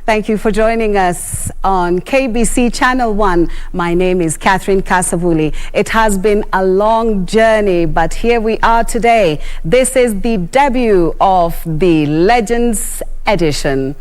Thank you for joining us on KBC Channel 1. My name is Kasavuli. It has been a long journey, but here we are today. This is the debut of the Legends edition.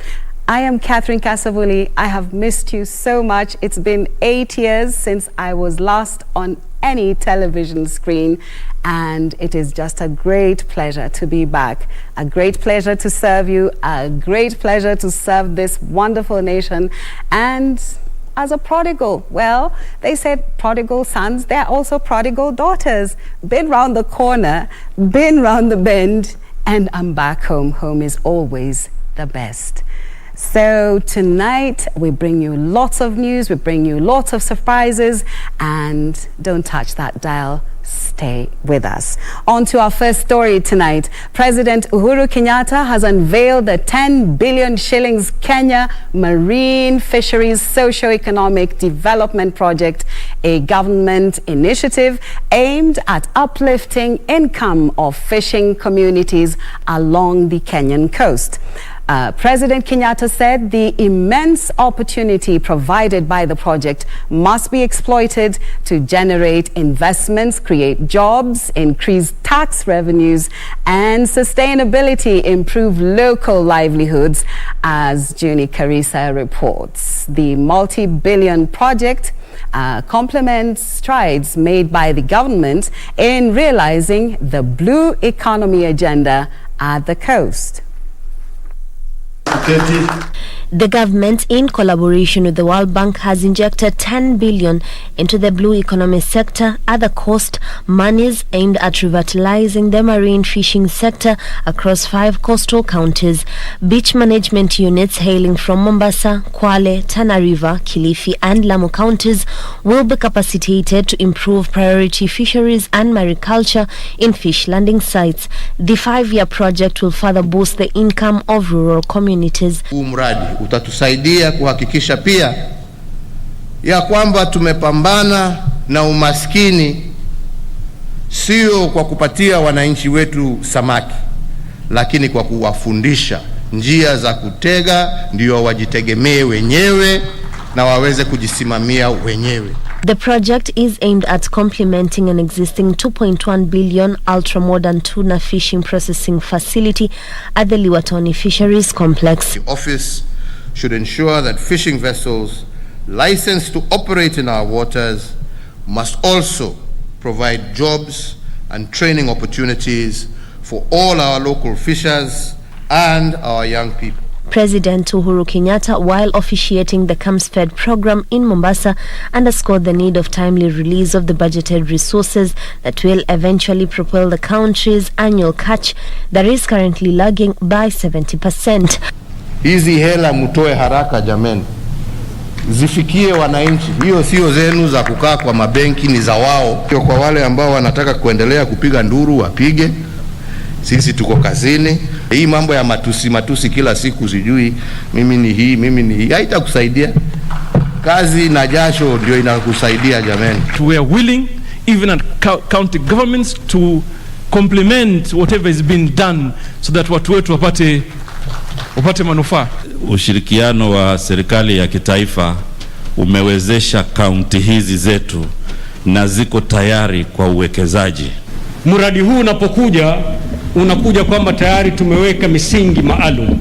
I am Kasavuli. I have missed you so much. It's been 8 years since I was last on any television screen, and it is just a great pleasure to be back. A great pleasure to serve you, a great pleasure to serve this wonderful nation. And as a prodigal, well, they said prodigal sons, they're also prodigal daughters. Been round the corner, been round the bend, and I'm back home. Home is always the best. So tonight we bring you lots of news, we bring you lots of surprises, and don't touch that dial. Stay with us. On to our first story tonight. President Uhuru Kenyatta has unveiled the 10 billion shillings Kenya Marine Fisheries Socio-Economic Development Project, a government initiative aimed at uplifting income of fishing communities along the Kenyan coast. President Kenyatta said the immense opportunity provided by the project must be exploited to generate investments, create jobs, increase tax revenues, and sustainability, improve local livelihoods, as Juni Karisa reports. The multi-billion project complements strides made by the government in realizing the blue economy agenda at the coast. The government, in collaboration with the World Bank, has injected 10 billion into the blue economy sector at the coast, monies aimed at revitalizing the marine fishing sector across 5 coastal counties. Beach management units hailing from Mombasa, Kwale, Tana River, Kilifi and Lamu counties will be capacitated to improve priority fisheries and mariculture in fish landing sites. The 5-year project will further boost the income of rural communities. Utatusaidia kuhakikisha pia ya kwamba tumepambana na umaskini, sio kwa kupatia wananchi wetu samaki, lakini kwa kuwafundisha njia za kutega ndio wajitegemee wenyewe na waweze kujisimamia wenyewe. The project is aimed at complementing an existing 2.1 billion ultra-modern tuna fishing processing facility at the Liwatoni Fisheries Complex. The office should ensure that fishing vessels licensed to operate in our waters must also provide jobs and training opportunities for all our local fishers and our young people. President Uhuru Kenyatta, while officiating the CAMSFED program in Mombasa, underscored the need of timely release of the budgeted resources that will eventually propel the country's annual catch that is currently lagging by 70%. Hizi hela mutoe haraka jameni, zifikie wananchi. Hiyo sio zenu za kukaa kwa mabenki, ni za wao. Kwa wale ambao wanataka kuendelea kupiga nduru wapige, sisi tuko kazini. Hii mambo ya matusi kila siku, sijui mimi ni hii, haitakusaidia. Kazi na jasho ndio inakusaidia jameni. We are willing, even at county governments, to complement whatever is being done so that watu wetu wapate manufaa. Ushirikiano wa serikali ya kitaifa umewezesha kaunti hizi zetu na ziko tayari kwa uwekezaji. Mradi huu unakuja kwamba tayari tumeweka misingi maalum.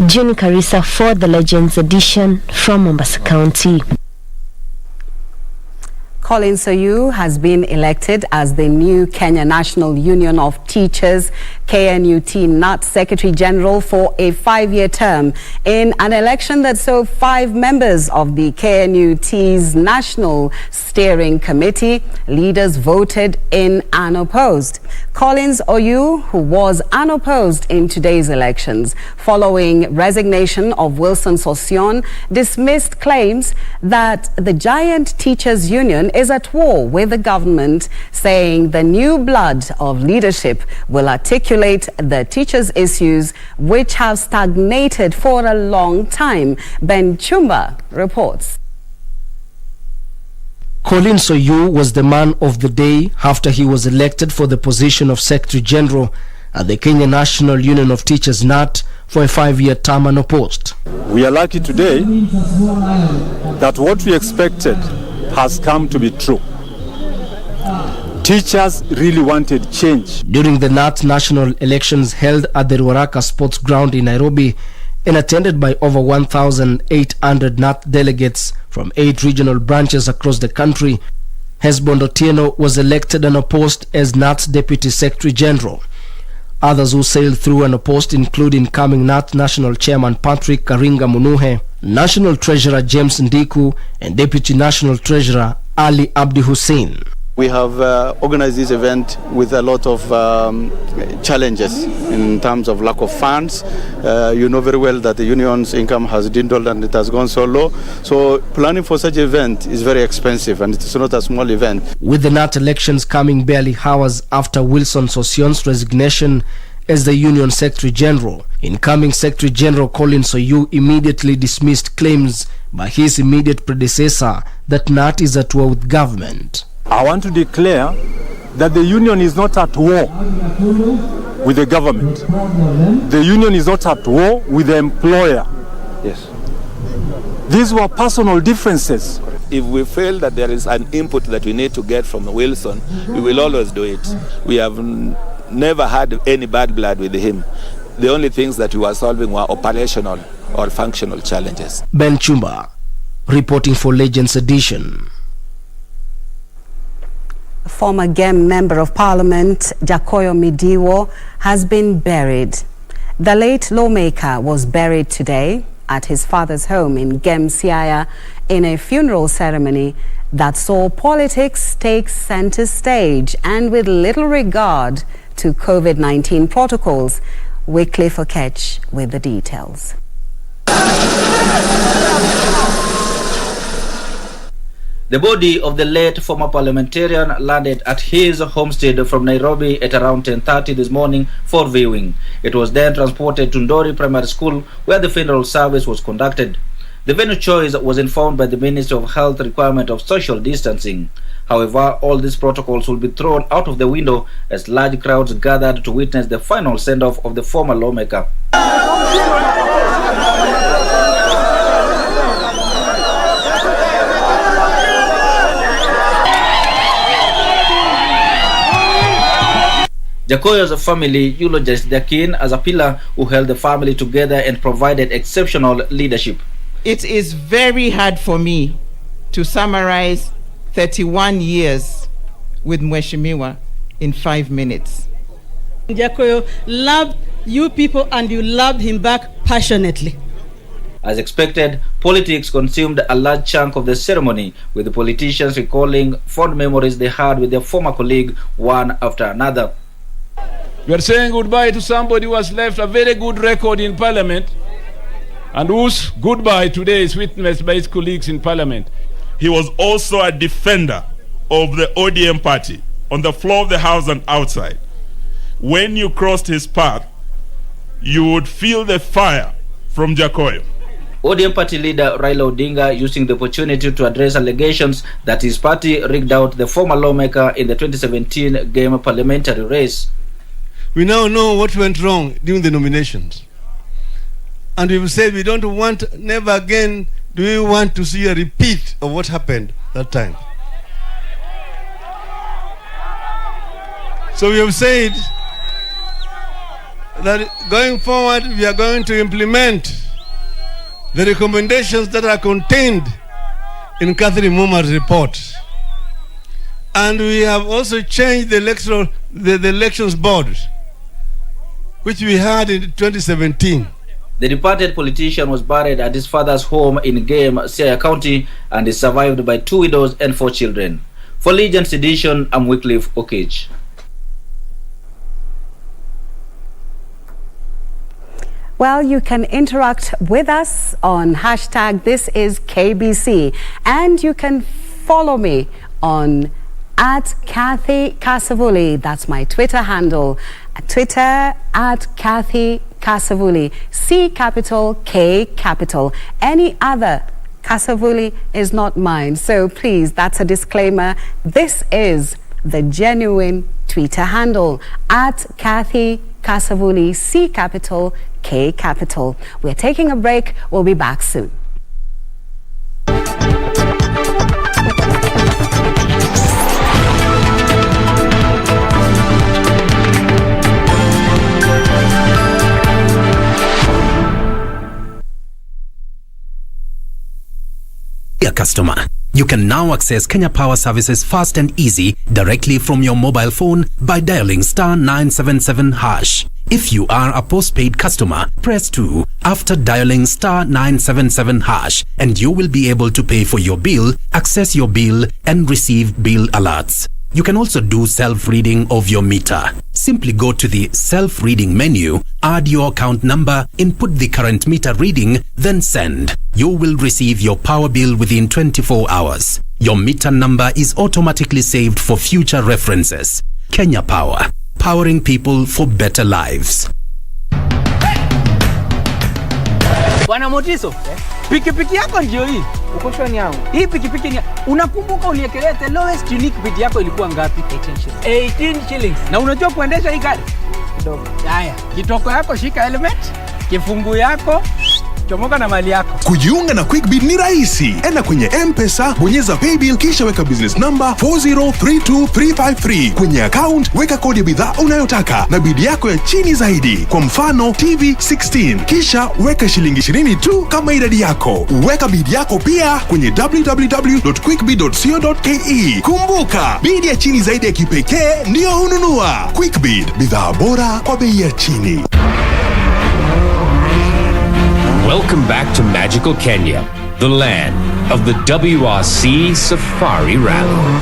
Juni Karisa for the Legends edition from Mombasa County. Colin Soyu has been elected as the new Kenya National Union of Teachers KNUT NUT Secretary General for a 5-year term in an election that saw 5 members of the KNUT's National Steering Committee leaders voted in unopposed. Collins Oyu, who was unopposed in today's elections following resignation of Wilson Sossion, dismissed claims that the giant teachers union is at war with the government, saying the new blood of leadership will articulate the teachers' issues which have stagnated for a long time. Ben Chumba reports. Colin Soyu was the man of the day after he was elected for the position of Secretary General at the Kenya National Union of Teachers NAT for a 5-year term unopposed. We are lucky today that what we expected has come to be true. Teachers really wanted change. During the NAT national elections held at the Ruaraka Sports Ground in Nairobi and attended by over 1,800 NAT delegates from 8 regional branches across the country, Hesbon Otieno was elected unopposed as NAT's Deputy Secretary General. Others who sailed through unopposed include incoming NAT National Chairman Patrick Karinga Munuhe, National Treasurer James Ndiku, and Deputy National Treasurer Ali Abdi Hussein. We have organized this event with a lot of challenges in terms of lack of funds. You know very well that the union's income has dwindled and it has gone so low. So planning for such an event is very expensive, and it's not a small event. With the NAT elections coming barely hours after Wilson Sosion's resignation as the Union Secretary General, incoming Secretary General Colin Soyu immediately dismissed claims by his immediate predecessor that NAT is at war with government. I want to declare that the union is not at war with the government. The union is not at war with the employer. Yes. These were personal differences. If we feel that there is an input that we need to get from Wilson, we will always do it. We have never had any bad blood with him. The only things that we were solving were operational or functional challenges. Ben Chumba, reporting for Legends Edition. Former GEM Member of Parliament Jakoyo Midiwo has been buried. The late lawmaker was buried today at his father's home in GEM Siaya in a funeral ceremony that saw politics take center stage and with little regard to COVID-19 protocols. Wycliffe Okech with the details. The body of the late former parliamentarian landed at his homestead from Nairobi at around 10:30 this morning for viewing. It was then transported to Ndori Primary School, where the funeral service was conducted. The venue choice was informed by the Ministry of Health requirement of social distancing. However, all these protocols will be thrown out of the window as large crowds gathered to witness the final send-off of the former lawmaker. Jakoyo's family eulogized their kin as a pillar who held the family together and provided exceptional leadership. It is very hard for me to summarize 31 years with Mheshimiwa in 5 minutes. Jakoyo loved you people and you loved him back passionately. As expected, politics consumed a large chunk of the ceremony, with the politicians recalling fond memories they had with their former colleague one after another. We are saying goodbye to somebody who has left a very good record in Parliament and whose goodbye today is witnessed by his colleagues in Parliament. He was also a defender of the ODM party on the floor of the House and outside. When you crossed his path, you would feel the fire from Jakoyo. ODM party leader Raila Odinga using the opportunity to address allegations that his party rigged out the former lawmaker in the 2017 GEM parliamentary race. We now know what went wrong during the nominations. And we've said we don't want, never again do we want to see a repeat of what happened that time. So we have said that going forward we are going to implement the recommendations that are contained in Catherine Muma's report. And we have also changed the elections board, which we had in 2017. The departed politician was buried at his father's home in GEM, Siaya County, and is survived by 2 widows and 4 children. For Legends Edition, I'm Wycliffe Okech. Well, you can interact with us on hashtag This Is KBC, and you can follow me on @Kathy Kasavuli. That's my Twitter handle. Twitter @Kathy Kasavuli. C capital, K capital. Any other Kasavuli is not mine. So please, that's a disclaimer. This is the genuine Twitter handle @Kathy Kasavuli, C capital, K capital. We're taking a break. We'll be back soon. Dear customer, you can now access Kenya Power services fast and easy directly from your mobile phone by dialing *977#. If you are a postpaid customer, press 2 after dialing *977# and you will be able to pay for your bill, access your bill and receive bill alerts. You can also do self-reading of your meter. Simply go to the self-reading menu, add your account number, input the current meter reading, then send. You will receive your power bill within 24 hours. Your meter number is automatically saved for future references. Kenya Power, powering people for better lives. Bwana Motiso, pikipiki yako ndio hii. Uko shwani yangu. Hii pikipiki ni unakumbuka uniekelea the lowest unique bid yako ilikuwa ngapi? 18 shillings. Na unajua kuendesha hii gari? Kidogo. Haya, kitoko yako shika helmet, kifungu yako chomoka na mali yako. Kujiunga na QuickBid ni rahisi. Enda kwenye M-Pesa, bonyeza paybill kisha weka business number 4032353. Kwenye account weka kodi ya bidhaa unayotaka na bid yako ya chini zaidi. Kwa mfano TV 16. Kisha weka shilingi 20 tu kama idadi yako. Weka bid yako pia kwenye www.quickbid.co.ke. Kumbuka, bid ya chini zaidi ya kipekee ndio hununua. QuickBid, bidhaa bora kwa bei ya chini. Welcome back to magical Kenya, the land of the WRC Safari Rally.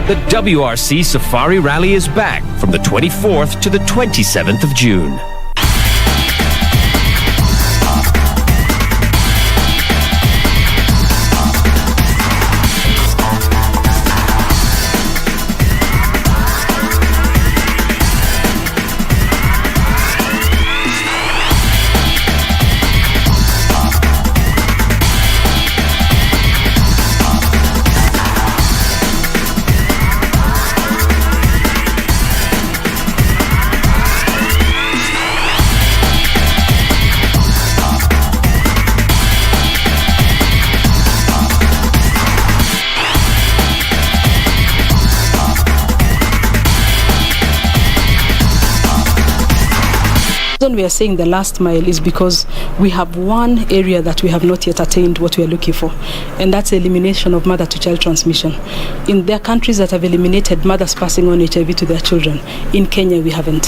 The WRC Safari Rally is back from the 24th to the 27th of June. We are saying the last mile is because we have one area that we have not yet attained what we are looking for, and that's elimination of mother-to-child transmission. In their countries that have eliminated mothers passing on HIV to their children, in Kenya we haven't.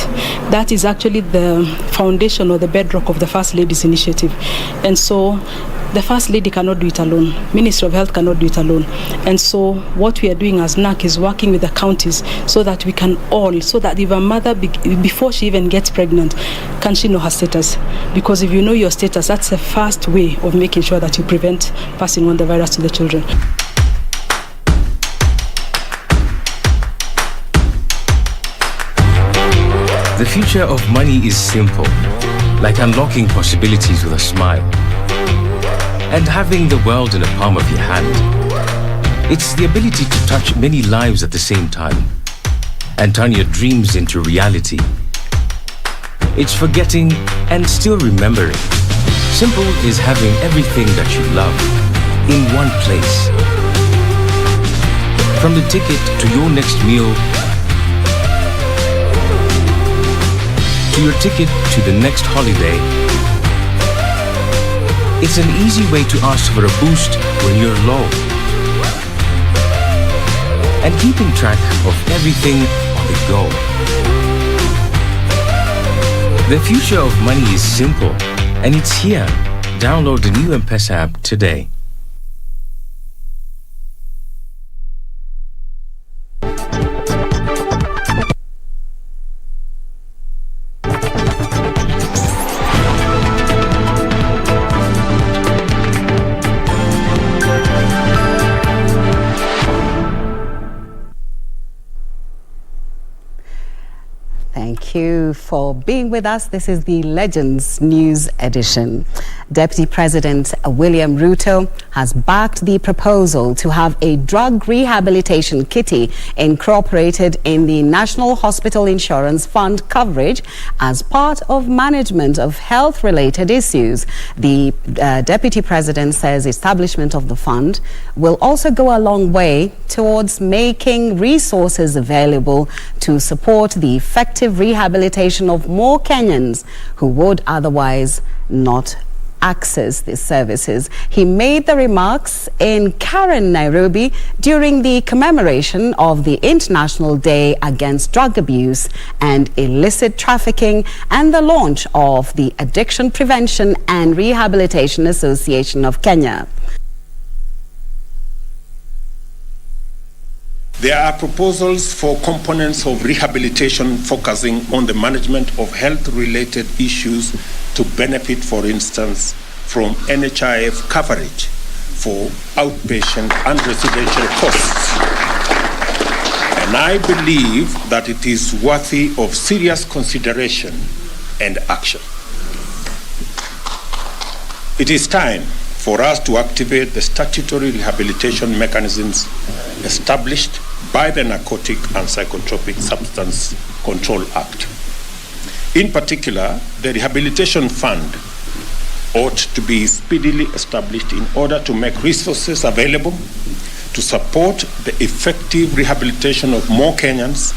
That is actually the foundation or the bedrock of the First Lady's initiative, and so the First Lady cannot do it alone. Ministry of Health cannot do it alone. And so what we are doing as NAC is working with the counties so that we can all, so that if a mother, before she even gets pregnant, can she know her status? Because if you know your status, that's the first way of making sure that you prevent passing on the virus to the children. The future of money is simple, like unlocking possibilities with a smile. And having the world in the palm of your hand. It's the ability to touch many lives at the same time and turn your dreams into reality. It's forgetting and still remembering. Simple is having everything that you love in one place. From the ticket to your next meal, to your ticket to the next holiday, it's an easy way to ask for a boost when you're low. And keeping track of everything on the go. The future of money is simple, and it's here. Download the new M-Pesa app today. Thank you for being with us. This is the Legends News Edition. Deputy President William Ruto has backed the proposal to have a drug rehabilitation kitty incorporated in the National Hospital Insurance Fund coverage as part of management of health-related issues. The Deputy President says establishment of the fund will also go a long way towards making resources available to support the effective rehabilitation of more Kenyans who would otherwise not access these services. He made the remarks in Karen, Nairobi, during the commemoration of the International Day Against Drug Abuse and Illicit Trafficking and the launch of the Addiction Prevention and Rehabilitation Association of Kenya. There are proposals for components of rehabilitation focusing on the management of health-related issues to benefit, for instance, from NHIF coverage for outpatient and residential costs. And I believe that it is worthy of serious consideration and action. It is time for us to activate the statutory rehabilitation mechanisms established by the Narcotic and Psychotropic Substance Control Act. In particular, the Rehabilitation Fund ought to be speedily established in order to make resources available to support the effective rehabilitation of more Kenyans.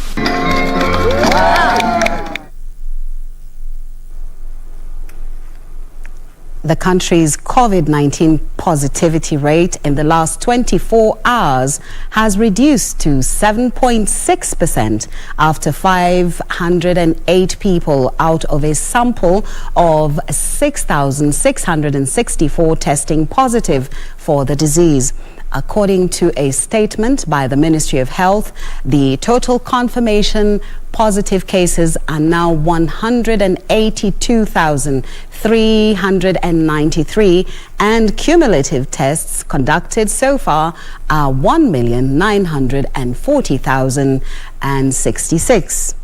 The country's COVID-19 positivity rate in the last 24 hours has reduced to 7.6% after 508 people out of a sample of 6,664 testing positive for the disease. According to a statement by the Ministry of Health, the total confirmation positive cases are now 182,393 and cumulative tests conducted so far are 1,940,066.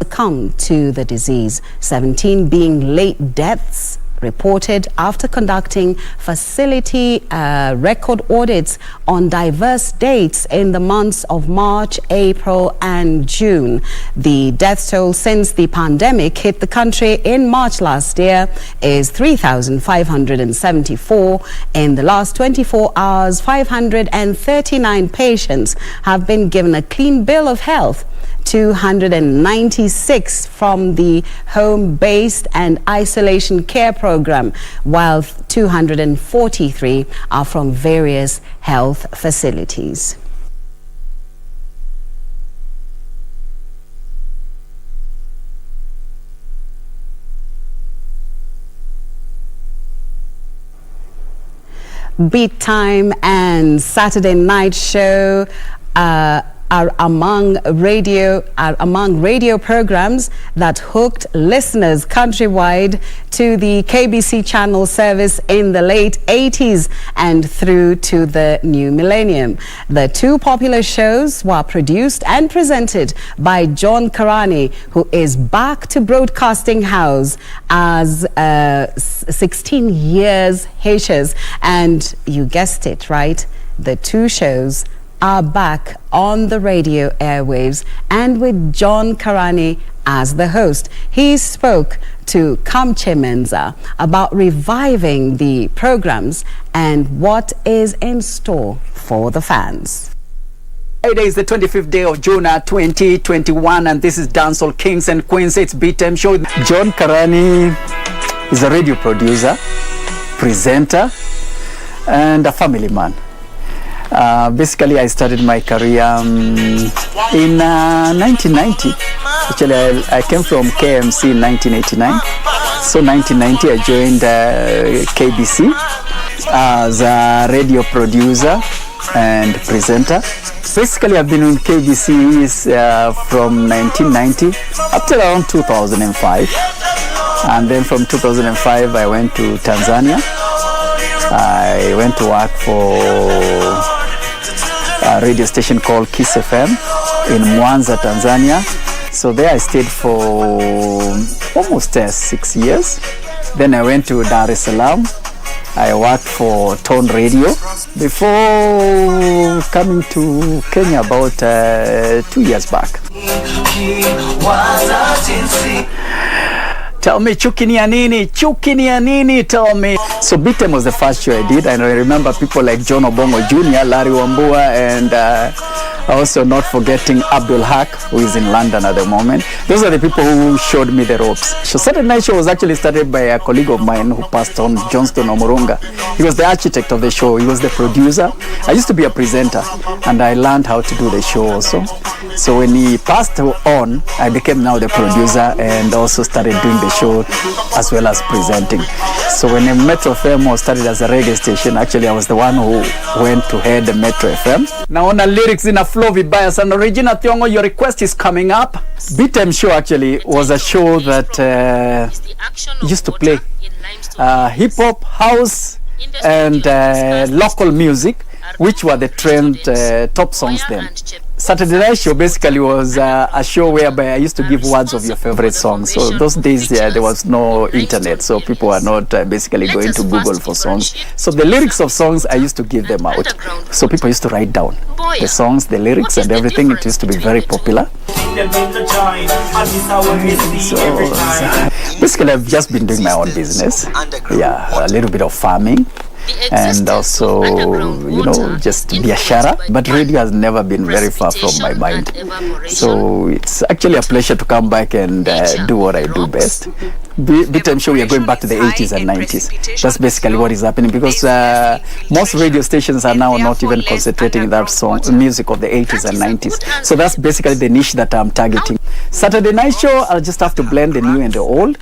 Succumbed to the disease, 17 being late deaths reported after conducting facility record audits on diverse dates in the months of March, April and June. The death toll since the pandemic hit the country in March last year is 3,574. In the last 24 hours, 539 patients have been given a clean bill of health. 296 from the home-based and isolation care program, while 243 are from various health facilities. Beat Time and Saturday Night Show are among radio programs that hooked listeners countrywide to the KBC channel service in the late 80s and through to the new millennium. The two popular shows were produced and presented by John Karani, who is back to Broadcasting House as 16 years H's, and you guessed it, right? The two shows are back on the radio airwaves and with John Karani as the host. He spoke to Kamche Menza about reviving the programs and what is in store for the fans. Friday is the 25th day of June 2021 and this is Dancehall Kings and Queens. It's Beat Time Show. John Karani is a radio producer, presenter and a family man. Basically, I started my career in 1990. Actually, I came from KMC in 1989. So 1990, I joined KBC as a radio producer and presenter. Basically, I've been on KBC from 1990 up to around 2005. And then from 2005, I went to Tanzania. I went to work for a radio station called Kiss FM in Mwanza, Tanzania. So there I stayed for almost 6 years. Then I went to Dar es Salaam. I worked for Tone Radio before coming to Kenya about 2 years back. Tell me, chuki ni ya nini? Chuki ni ya nini? Tell me. So BTM was the first show I did, and I remember people like John Obongo Jr., Larry Wambua, and also not forgetting Abdul Haq, who is in London at the moment. Those are the people who showed me the ropes. So Saturday Night Show was actually started by a colleague of mine who passed on, Johnston Omurunga. He was the architect of the show. He was the producer. I used to be a presenter, and I learned how to do the show also. So when he passed on, I became now the producer and also started doing the show as well as presenting. So when Metro FM was started as a reggae station, actually I was the one who went to head the Metro FM. Now on the lyrics in a flow vibaya sana. Regina Thiongo, your request is coming up. BTM show actually was a show that used to play hip-hop, house and local music, which were the trend top songs then. Saturday Night Show basically was a show whereby I used to give words of your favorite songs. So those days there was no internet, so people were not basically going to Google for songs. So the lyrics of songs, I used to give them out. So people used to write down the songs, the lyrics and everything. It used to be very popular. So basically I've just been doing my own business. Yeah, a little bit of farming. And also, just biashara. But radio has never been very far from my mind. So it's actually a pleasure to come back and do what I do best. BTM show, we are going back to the 80s and 90s. That's basically what is happening, because most radio stations are now not even concentrating in that music of the 80s and 90s. So that's basically the niche that I'm targeting. Saturday Night Show, I'll just have to blend the new and the old.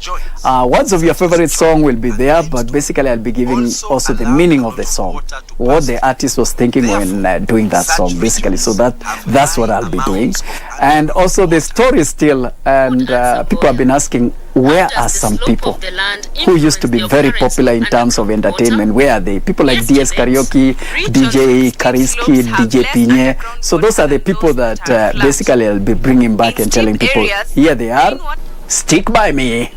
Words of your favorite song will be there, but basically I'll be giving also the meaning of the song, what the artist was thinking when doing that song, basically. So that's what I'll be doing. And also the story still, and people have been asking, where are some people who used to be very popular in terms of entertainment? Where are they? People like DS Karaoke, DJ Kariski, DJ Pinye. So those are the people that basically I'll be bringing back and telling people, here they are, stick by me.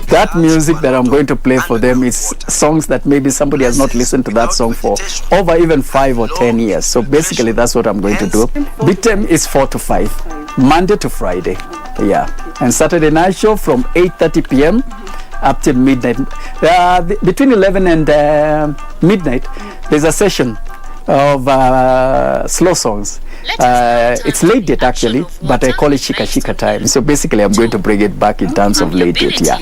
That music that I'm going to play for them is songs that maybe somebody has not listened to that song for over even 5 or 10 years. So basically that's what I'm going to do. BTM is 4 to 5, Monday to Friday. Yeah. And Saturday Night Show from 8:30 p.m. up till midnight. Between 11 and midnight, there's a session of slow songs. It's late date actually, but I call it Shika Shika time. So basically I'm going to bring it back in terms of late date, yeah.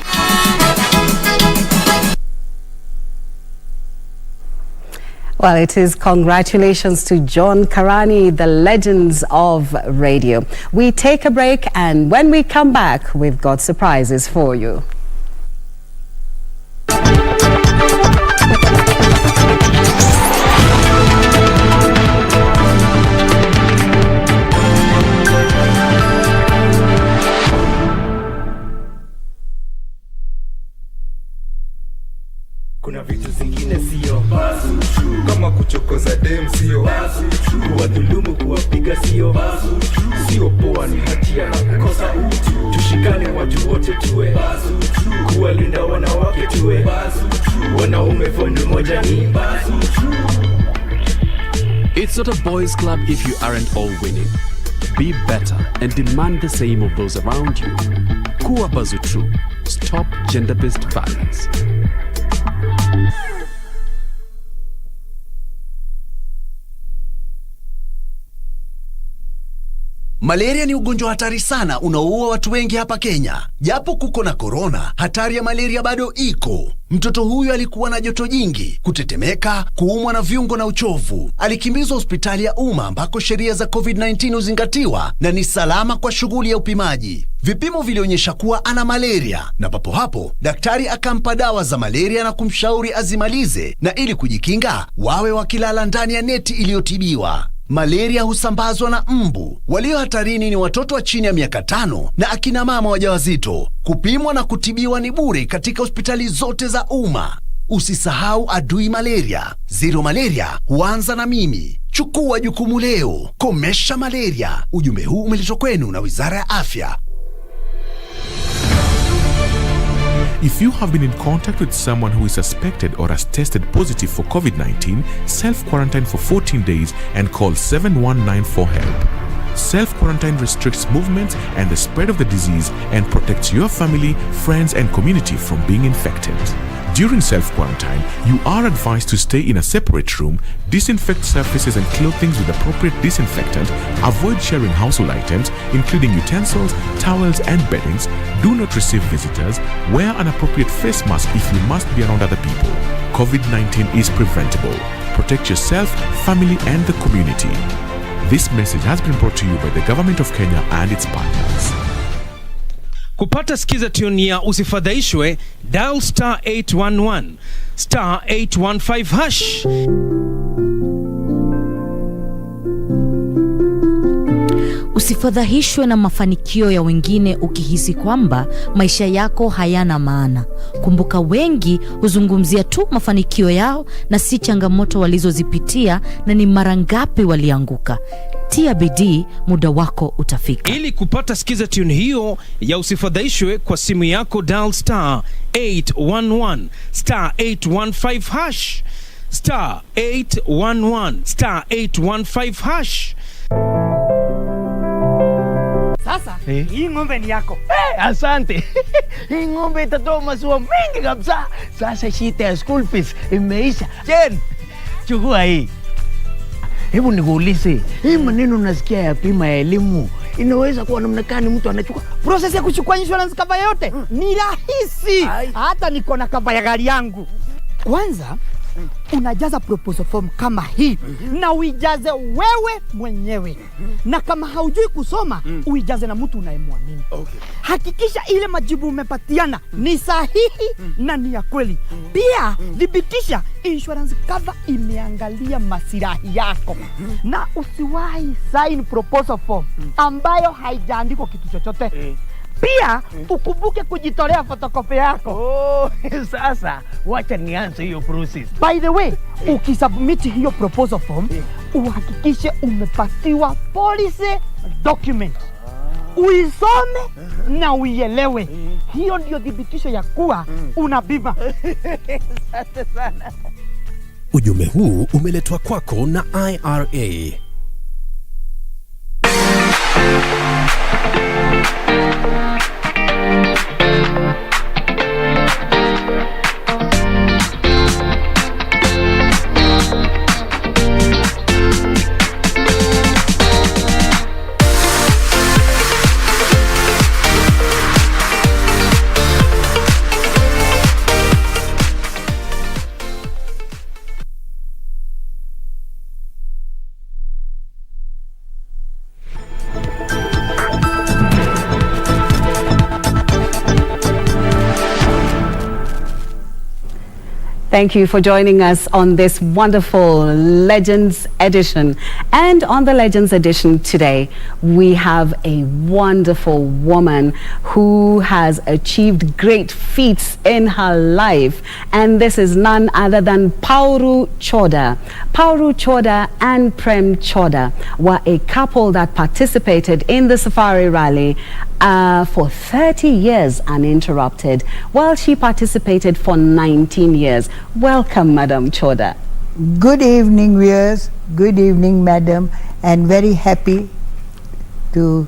Well, it is congratulations to John Karani, the legends of radio. We take a break, and when we come back, we've got surprises for you. Kuna vitu zingine sio kama kuchokoza dem sio kuwadhulumu kuwapiga sio poa, ni hatia na kukosa utu. Tushikane watu wote tuwe kuwalinda wanawake tuwe wanaume fondu moja ni It's not a boys club if you aren't all winning. Be better and demand the same of those around you. Kuwa Bazutru. Stop gender-based violence. Malaria ni ugonjwa hatari sana unaoua watu wengi hapa Kenya. Japo kuko na corona, hatari ya malaria bado iko. Mtoto huyu alikuwa na joto jingi, kutetemeka, kuumwa na viungo na uchovu. Alikimbizwa hospitali ya umma ambako sheria za COVID-19 huzingatiwa na ni salama kwa shughuli ya upimaji. Vipimo vilionyesha kuwa ana malaria, na papo hapo daktari akampa dawa za malaria na kumshauri azimalize, na ili kujikinga wawe wakilala ndani ya neti iliyotibiwa. Malaria husambazwa na mbu. Walio hatarini ni watoto wa chini ya miaka 5 na akina mama wajawazito. Kupimwa na kutibiwa ni bure katika hospitali zote za umma. Usisahau adui malaria. Zero malaria huanza na mimi. Chukua jukumu leo. Komesha malaria. Ujumbe huu umeletwa kwenu na Wizara ya Afya. If you have been in contact with someone who is suspected or has tested positive for COVID-19, self-quarantine for 14 days and call 7194 for help. Self-quarantine restricts movement and the spread of the disease and protects your family, friends and community from being infected. During self-quarantine, you are advised to stay in a separate room, disinfect surfaces and clothing with appropriate disinfectant, avoid sharing household items, including utensils, towels and beddings, do not receive visitors, wear an appropriate face mask if you must be around other people. COVID-19 is preventable. Protect yourself, family and the community. This message has been brought to you by the Government of Kenya and its partners. Kupata skiza tune ya usifadhaishwe, dial star 811 star 815 hash. Usifadhaishwe na mafanikio ya wengine ukihisi kwamba maisha yako hayana maana. Kumbuka, wengi huzungumzia tu mafanikio yao na si changamoto walizozipitia na ni mara ngapi walianguka. Tia bidii, muda wako utafika. Ili kupata skiza tune hiyo ya usifadhaishwe kwa simu yako, dial star 811 star 815 hash, star 811 star 815 hash. Sasa hii ng'ombe ni yako. Asante. Hii ng'ombe itatoa maziwa mengi kabisa. Sasa shida ya school fees imeisha. Jen, chukua hii. Hebu nikuulize, hii maneno nasikia ya bima ya elimu inaweza kuwa namna gani mtu anachukua? Process ya kuchukua insurance cover yote ni rahisi. Hata niko na cover ya gari yangu. Kwanza unajaza proposal form kama hii na uijaze wewe mwenyewe. Na kama haujui kusoma, uijaze na mtu unayemwamini. Hakikisha ile majibu umepatiana ni sahihi na ni ya kweli. Pia thibitisha insurance cover imeangalia maslahi yako. Na usiwahi sign proposal form ambayo haijaandikwa kitu chochote. Pia ukumbuke kujitolea photocopy yako. Sasa wacha nianze hiyo process. By the way, ukisubmit hiyo proposal form, uhakikishe umepatiwa policy document. Uisome na uielewe. Hiyo ndio thibitisho ya kuwa una bima. Asante sana. Ujumbe huu umeletwa kwako na IRA. Thank you for joining us on this wonderful Legends edition. And on the Legends edition today, we have a wonderful woman who has achieved great feats in her life. And this is none other than Pauru Choda. Pauru Choda and Prem Choda were a couple that participated in the Safari Rally for 30 years uninterrupted, while she participated for 19 years. Welcome, Madam Choda. Good evening, viewers. Good evening, Madam, and very happy to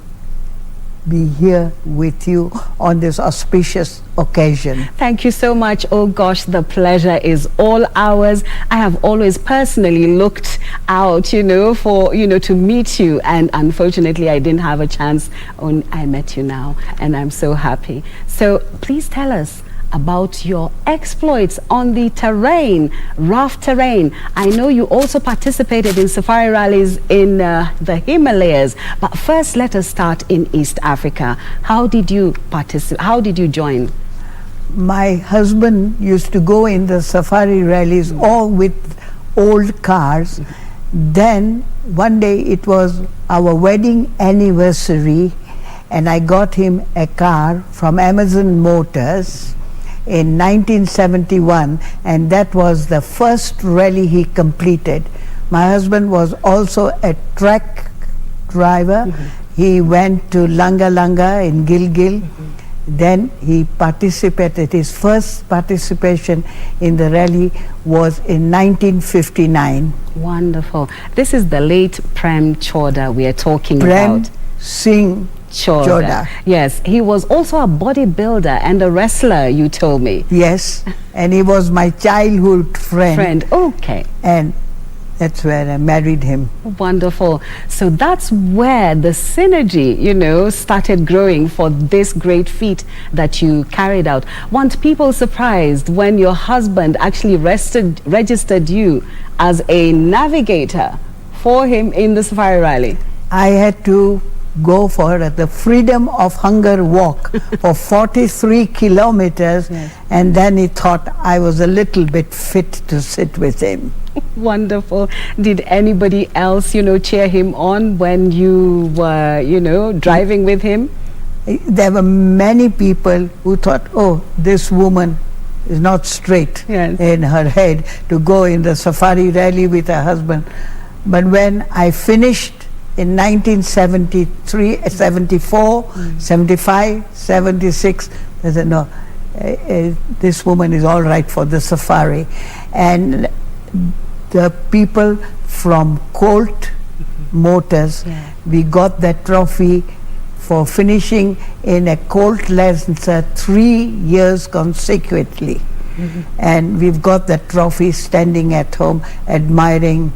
be here with you on this auspicious occasion. Thank you so much. Oh gosh, the pleasure is all ours. I have always personally looked out, to meet you, and unfortunately I didn't have a chance. I met you now, and I'm so happy. So please tell us about your exploits on the terrain, rough terrain. I know you also participated in safari rallies in the Himalayas, but first let us start in East Africa. How did you participate? How did you join? My husband used to go in the safari rallies all with old cars. Then one day it was our wedding anniversary and I got him a car from Amazon Motors. in 1971, and that was the first rally he completed. My husband was also a track driver. He went to Langa Langa in Gilgil. Then he participated. His first participation in the rally was in 1959. Wonderful. This is the late Prem Choda we are talking Prem about. Singh Choda. Yes, he was also a bodybuilder and a wrestler, you told me. Yes, and he was my childhood friend. Okay. And that's where I married him. Wonderful. So that's where the synergy, you know, started growing for this great feat that you carried out. Weren't people surprised when your husband actually registered you as a navigator for him in the Safari Rally? I had to go for the Freedom of Hunger walk for 43 kilometers, and then he thought I was a little bit fit to sit with him. Wonderful. Did anybody else, you know, cheer him on when you were, you know, driving with him? There were many people who thought, oh, this woman is not straight in her head to go in the Safari Rally with her husband. But when I finished in 1973, 74, 75, 76, I said, no, this woman is all right for the safari. And the people from Colt Motors, we got that trophy for finishing in a Colt Lancer 3 years consecutively. And we've got that trophy standing at home admiring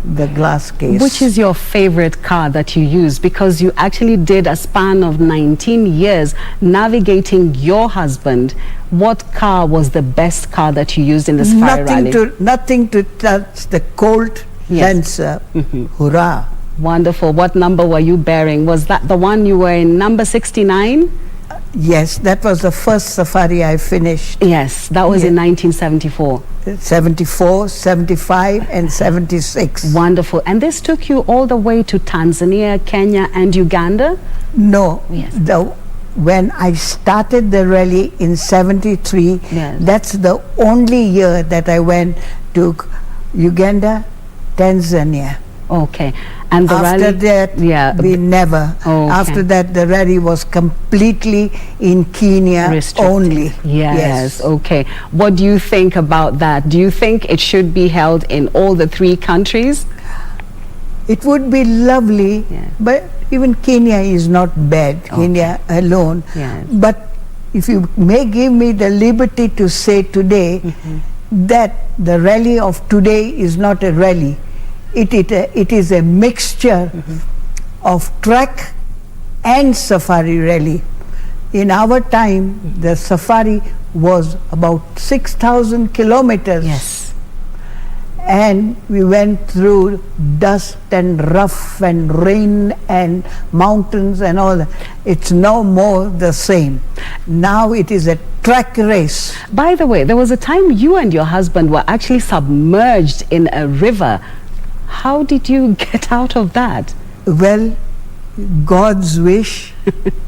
the glass case. Which is your favorite car that you use? Because you actually did a span of 19 years navigating your husband. What car was the best car that you used in the Safari Rally? Nothing to touch the Colt Lancer. Hurrah. Wonderful. What number were you bearing? Was that the one you were in, number 69? Yes, that was the first safari I finished. Yes, that was in 1974. 74, 75 and 76. Wonderful. And this took you all the way to Tanzania, Kenya and Uganda? No. Yes. When I started the rally in 73, that's the only year that I went to Uganda, Tanzania. Okay. And the after rally, that, we never. After that, the rally was completely in Kenya only. Yes. Okay. What do you think about that? Do you think it should be held in all the 3 countries? It would be lovely, but even Kenya is not bad. Kenya alone. But if you may give me the liberty to say today that the rally of today is not a rally. It is a mixture of track and safari rally. In our time, the safari was about 6,000 kilometers. Yes. And we went through dust and rough and rain and mountains and all that. It's no more the same. Now it is a track race. By the way, there was a time you and your husband were actually submerged in a river. How did you get out of that? Well, God's wish.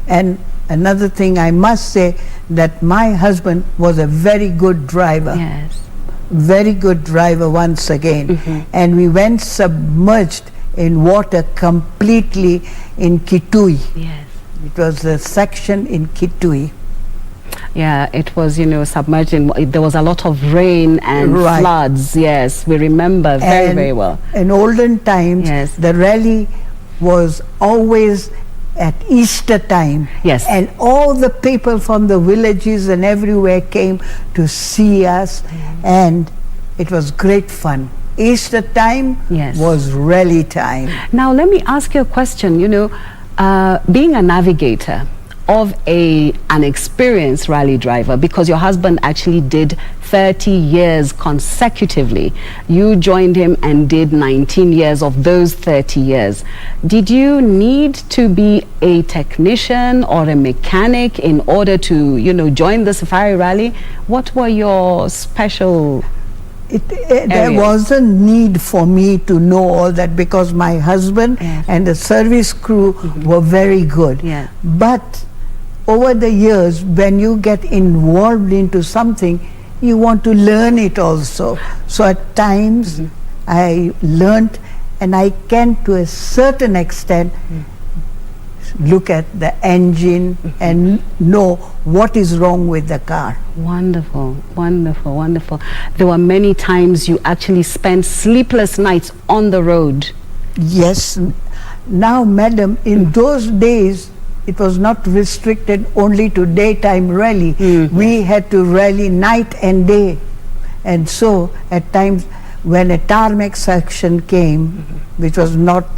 And another thing I must say, that my husband was a very good driver. Yes. Very good driver once again. And we went submerged in water completely in Kitui. Yes. It was the section in Kitui. Yeah, it was, you know, submerged in, there was a lot of rain and floods. Yes, we remember very well. In olden times, the rally was always at Easter time. Yes. And all the people from the villages and everywhere came to see us, and it was great fun. Easter time was rally time. Now, let me ask you a question. You know, being a navigator of an experienced rally driver, because your husband actually did 30 years consecutively. You joined him and did 19 years of those 30 years. Did you need to be a technician or a mechanic in order to, you know, join the Safari Rally? What were your special there was a need for me to know all that, because my husband and the service crew were very good. But over the years, when you get involved into something, you want to learn it also. So at times I learned, and I can to a certain extent look at the engine and know what is wrong with the car. Wonderful, wonderful, wonderful. There were many times you actually spent sleepless nights on the road. Yes. Now, madam, in those days, it was not restricted only to daytime rally. We had to rally night and day. And so, at times, when a tarmac section came, which was not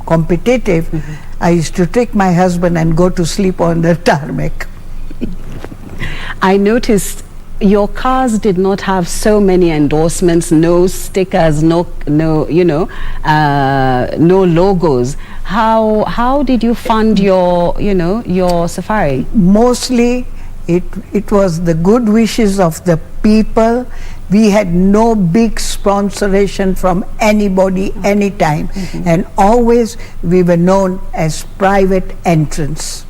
competitive, I used to take my husband and go to sleep on the tarmac. I noticed your cars did not have so many endorsements, no stickers, no logos. How did you fund your your safari? Mostly it was the good wishes of the people. We had no big sponsoration from anybody anytime, and always we were known as private entrance.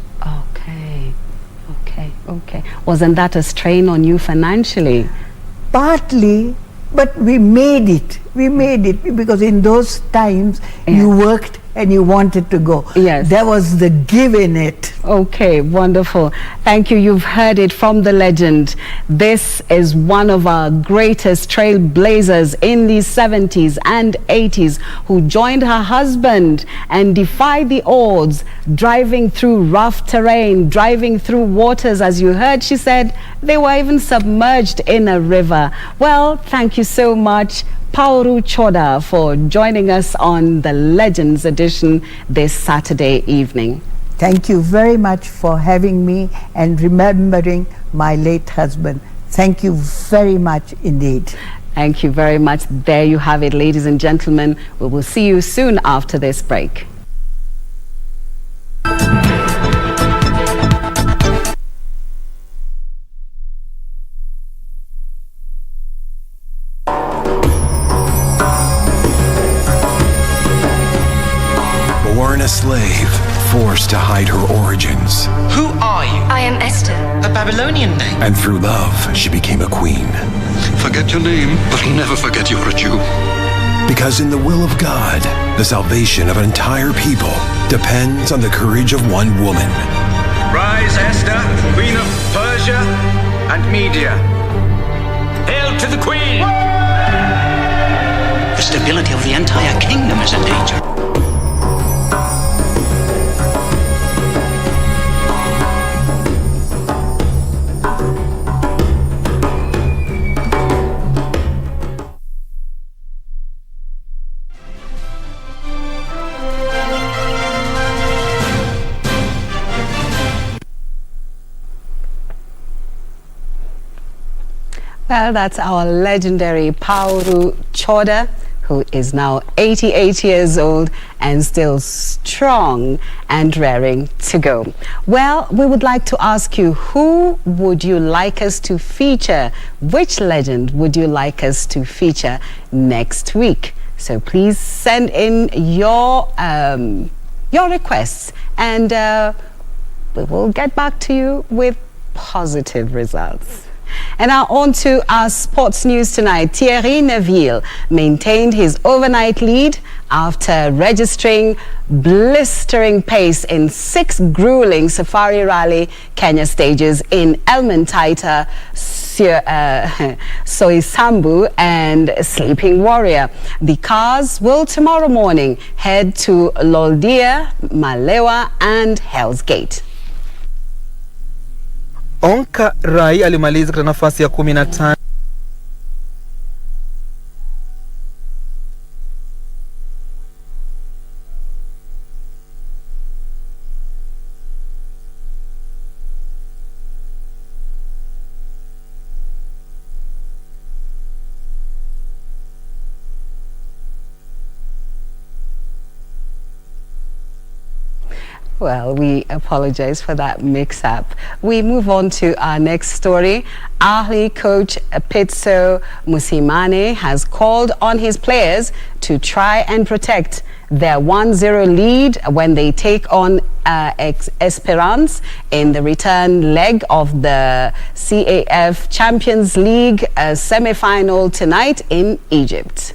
Okay. Wasn't that a strain on you financially? Partly, but we made it. We made it because in those times you worked and you wanted to go. Yes. There was the give in it. Okay, wonderful. Thank you. You've heard it from the legend. This is one of our greatest trailblazers in the 70s and 80s who joined her husband and defied the odds, driving through rough terrain, driving through waters. As you heard, she said they were even submerged in a river. Well, thank you so much, Pauru Choda, for joining us on the Legends edition this Saturday evening. Thank you very much for having me and remembering my late husband. Thank you very much indeed. Thank you very much. There you have it, ladies and gentlemen. We will see you soon after this break. Born a slave, forced to hide her origins. Who are you? I am Esther. A Babylonian name. And through love, she became a queen. Forget your name, but never forget you're a Jew. Because in the will of God, the salvation of an entire people depends on the courage of one woman. Rise, Esther, Queen of Persia and Media. Hail to the Queen! The stability of the entire kingdom is in danger. Well, that's our legendary Pauru Choda, who is now 88 years old and still strong and raring to go. Well, we would like to ask you, who would you like us to feature? Which legend would you like us to feature next week? So please send in your requests, and we will get back to you with positive results. And now on to our sports news tonight. Thierry Neuville maintained his overnight lead after registering blistering pace in 6 grueling Safari Rally Kenya stages in Elmentaita, Soisambu and Sleeping Warrior. The cars will tomorrow morning head to Loldia, Malewa and Hell's Gate. Onka Rai alimaliza katika nafasi ya 15. Well, we apologize for that mix-up. We move on to our next story. Ahly coach Pitso Musimane has called on his players to try and protect their 1-0 lead when they take on Esperance in the return leg of the CAF Champions League semi-final tonight in Egypt.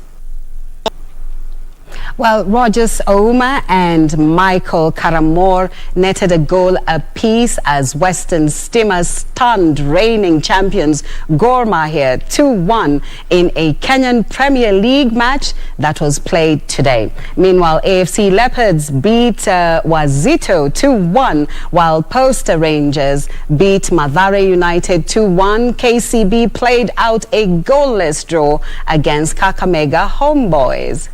Well, Rogers Ouma and Michael Karamor netted a goal apiece as Western Steamers stunned reigning champions Gor Mahia 2-1 in a Kenyan Premier League match that was played today. Meanwhile, AFC Leopards beat Wazito 2-1, while Poster Rangers beat Mathare United 2-1. KCB played out a goalless draw against Kakamega Homeboys.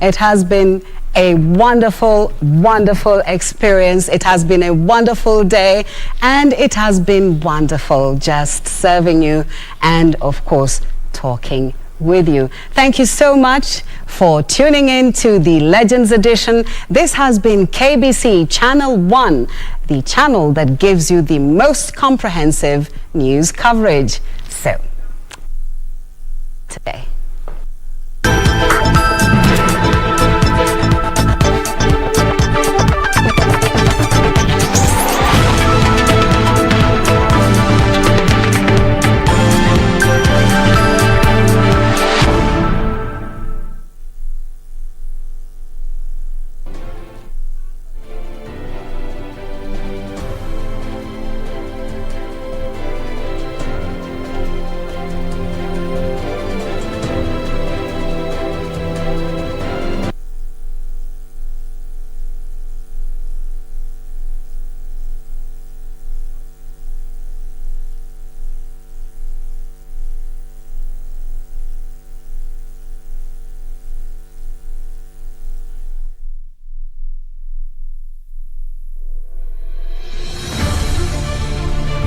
It has been a wonderful, wonderful experience. It has been a wonderful day, and it has been wonderful just serving you and, of course, talking with you. Thank you so much for tuning in to the Legends Edition. This has been KBC Channel 1, the channel that gives you the most comprehensive news coverage. So, today.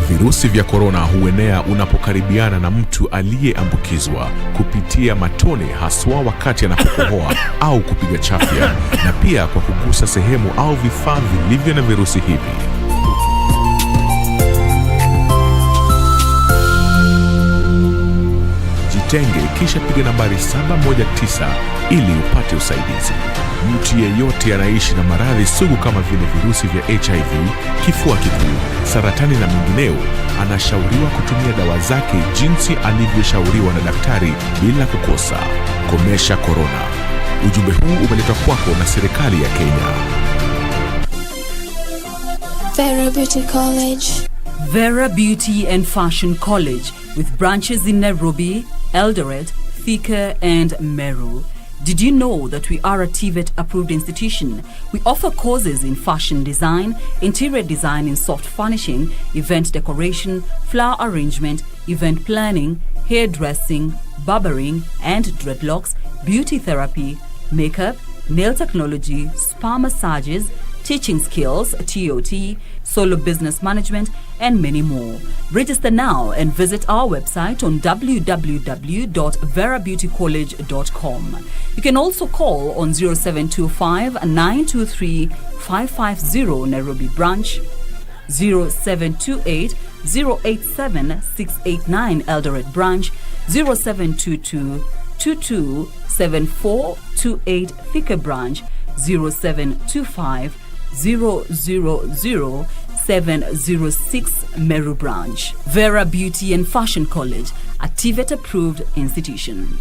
Virusi vya korona huenea unapokaribiana na mtu aliyeambukizwa kupitia matone, haswa wakati anapokohoa au kupiga chafya, na pia kwa kugusa sehemu au vifaa vilivyo na virusi hivi. Jitenge kisha piga nambari 719 ili upate usaidizi. Mtu yeyote anaishi na maradhi sugu kama vile virusi vya HIV, kifua kikuu, saratani na mengineo anashauriwa kutumia dawa zake jinsi alivyoshauriwa na daktari bila kukosa. Komesha korona. Ujumbe huu umeletwa kwako na serikali ya Kenya. Vera Beauty College. Vera Beauty and Fashion College with branches in Nairobi, Eldoret, Thika and Meru. Did you know that we are a TVET approved institution? We offer courses in fashion design, interior design in soft furnishing, event decoration, flower arrangement, event planning, hairdressing, barbering and dreadlocks, beauty therapy, makeup, nail technology, spa massages, teaching skills, TOT, solo business management, and many more. Register now and visit our website on www.verabeautycollege.com. You can also call on 0725 923 550 Nairobi branch, 0728 087 689 Eldoret branch, 0722 227428 Thika branch, 0725 000-706 Meru branch. Vera Beauty and Fashion College, a TVET approved institution.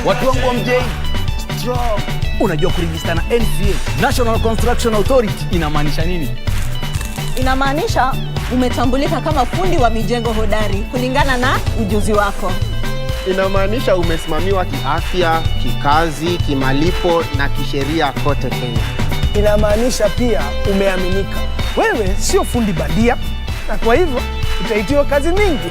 Watu wangu wa mjei strong. Unajua kuregister na NCA, National Construction Authority, inamaanisha nini? Inamaanisha umetambulika kama fundi wa mijengo hodari kulingana na ujuzi wako. Inamaanisha umesimamiwa kiafya, kikazi, kimalipo na kisheria kote Kenya. Inamaanisha pia umeaminika. Wewe sio fundi bandia na kwa hivyo utaitiwa kazi mingi.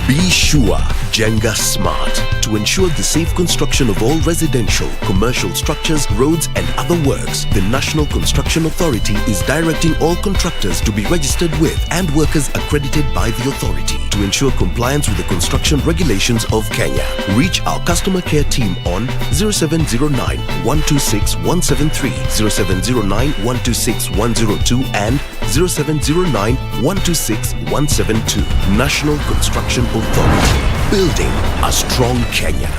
Be sure, Jenga Smart, to ensure the safe construction of all residential, commercial structures, roads and other works. The National Construction Authority is directing all contractors to be registered with and workers accredited by the authority to ensure compliance with the construction regulations of Kenya. Reach our customer care team on 0709 126 173, 0709 126 102 and 0709 126 172. National Construction Authority. Building a strong Kenya.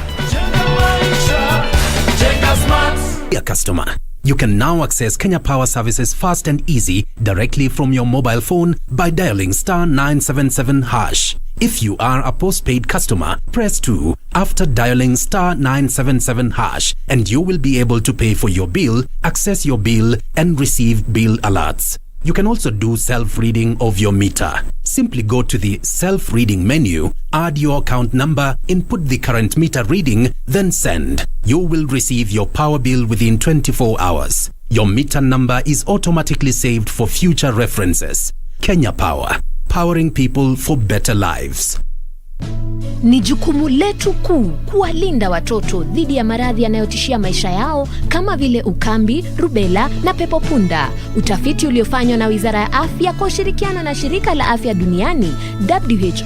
Dear customer, you can now access Kenya Power Services fast and easy directly from your mobile phone by dialing *977#. If you are a postpaid customer, press 2 after dialing *977# and you will be able to pay for your bill, access your bill and receive bill alerts. You can also do self-reading of your meter. Simply go to the self-reading menu, add your account number, input the current meter reading, then send. You will receive your power bill within 24 hours. Your meter number is automatically saved for future references. Kenya Power, powering people for better lives. Ni jukumu letu kuu kuwalinda watoto dhidi ya maradhi yanayotishia maisha yao kama vile ukambi, rubela na pepo punda. Utafiti uliofanywa na Wizara ya Afya kwa ushirikiano na Shirika la Afya Duniani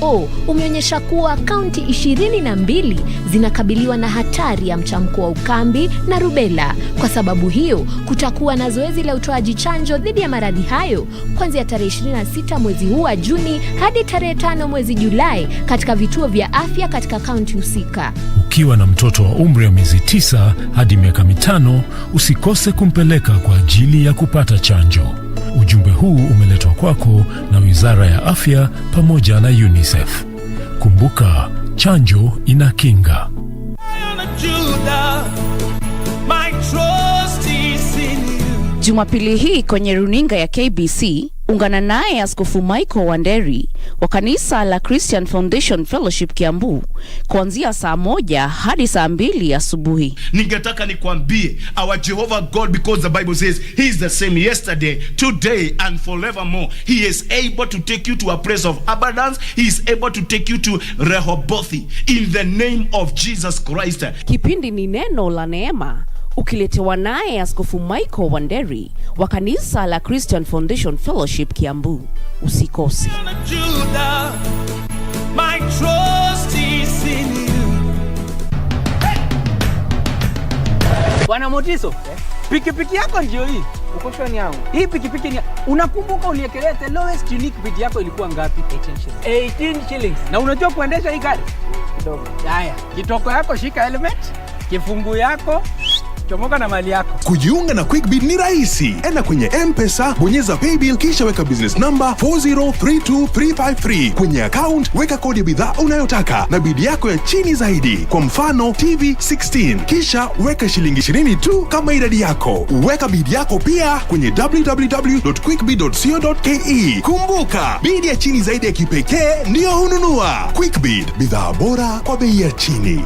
WHO umeonyesha kuwa kaunti 22 zinakabiliwa na hatari ya mchamko wa ukambi na rubela. Kwa sababu hiyo, kutakuwa na zoezi la utoaji chanjo dhidi ya maradhi hayo kuanzia tarehe 26 mwezi huu wa Juni hadi tarehe 5 mwezi Julai katika vituo vya afya katika kaunti husika. Ukiwa na mtoto wa umri wa miezi 9 hadi miaka 5, usikose kumpeleka kwa ajili ya kupata chanjo. Ujumbe huu umeletwa kwako na Wizara ya Afya pamoja na UNICEF. Kumbuka, chanjo inakinga. Jumapili hii kwenye runinga ya KBC, ungana naye Askofu Michael Wanderi wa kanisa la Christian Foundation Fellowship Kiambu kuanzia saa 1 hadi saa 2 asubuhi. Ningetaka nikwambie, our Jehovah God, because the Bible says he is the same yesterday, today and forevermore. He is able to take you to a place of abundance. He is able to take you to Rehoboth in the name of Jesus Christ. Kipindi ni neno la neema, ukiletewa naye Askofu Michael Wanderi wa kanisa la Christian Foundation Fellowship Kiambu. Usikose. My trust is in you. Bwana Motiso, pikipiki yako ndio hii. Uko shwani yangu. Hii pikipiki ni, unakumbuka uliekelea the lowest unique bid yako ilikuwa ngapi? 18 shillings. Na unajua kuendesha hii gari? Kidogo. Haya, kitoko yako shika helmet, kifungu yako Tomoka na mali yako. Kujiunga na QuickBid ni rahisi. Enda kwenye M-Pesa, bonyeza paybill kisha weka business number 4032353. Kwenye account weka kodi ya bidhaa unayotaka na bid yako ya chini zaidi. Kwa mfano TV 16. Kisha weka shilingi 20 tu kama idadi yako. Weka bid yako pia kwenye www.quickbid.co.ke. Kumbuka, bid ya chini zaidi ya kipekee ndio hununua. QuickBid, bidhaa bora kwa bei ya chini.